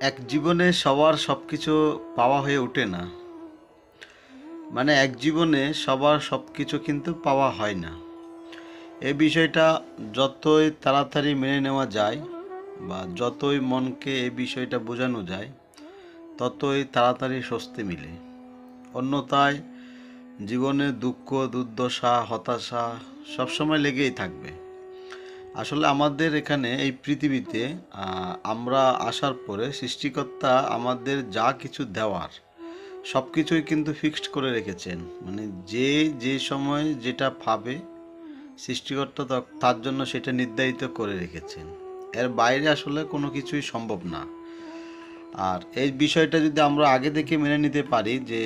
এক জীবনে সবার সব কিছু পাওয়া হয়ে ওঠে না। মানে এক জীবনে সবার সব কিছু কিন্তু পাওয়া হয় না। এই বিষয়টা যতই তাড়াতাড়ি মেনে নেওয়া যায় বা যতই মনকে এই বিষয়টা বোঝানো যায়, ততই তাড়াতাড়ি স্বস্তি মিলে। অন্যথায় জীবনে দুঃখ, দুর্দশা, হতাশা সবসময় লেগেই থাকবে। আসলে আমাদের এখানে এই পৃথিবীতে আমরা আসার পরে সৃষ্টিকর্তা আমাদের যা কিছু দেওয়ার সব কিছুই কিন্তু ফিক্সড করে রেখেছেন। মানে যে যে সময় যেটা পাবে সৃষ্টিকর্তা তার জন্য সেটা নির্ধারিত করে রেখেছেন। এর বাইরে আসলে কোনো কিছুই সম্ভব না। আর এই বিষয়টা যদি আমরা আগে থেকে মেনে নিতে পারি যে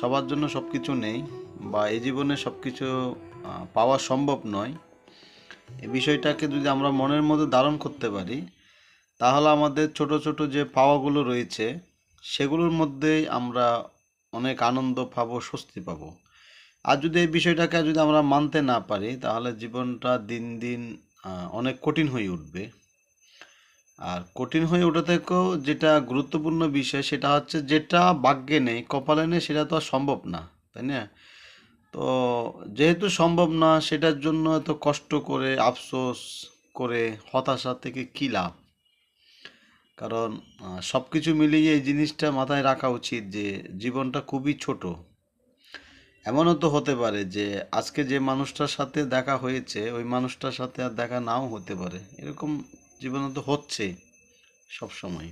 সবার জন্য সব কিছু নেই বা এই জীবনে সব কিছু পাওয়া সম্ভব নয়, এই বিষয়টাকে যদি আমরা মনের মধ্যে ধারণ করতে পারি, তাহলে আমাদের ছোট ছোট যে পাওয়াগুলো রয়েছে সেগুলোর মধ্যেই আমরা অনেক আনন্দ পাবো, স্বস্তি পাবো। আর যদি এই বিষয়টাকে যদি আমরা মানতে না পারি, তাহলে জীবনটা দিন দিন অনেক কঠিন হয়ে উঠবে। আর কঠিন হয়ে ওঠা থেকেও যেটা গুরুত্বপূর্ণ বিষয় সেটা হচ্ছে যেটা ভাগ্যে নেই, কপালে নেই, সেটা তো আর সম্ভব না, তাই না? তো যেহেতু সম্ভব না, সেটার জন্য এত কষ্ট করে আফসোস করে হতাশা থেকে কী লাভ? কারণ সব কিছু মিলিয়ে এই জিনিসটা মাথায় রাখা উচিত যে জীবনটা খুবই ছোট। এমনও তো হতে পারে যে আজকে যে মানুষটার সাথে দেখা হয়েছে ওই মানুষটার সাথে আর দেখা নাও হতে পারে, এরকম জীবনে তো হচ্ছে সব সময়।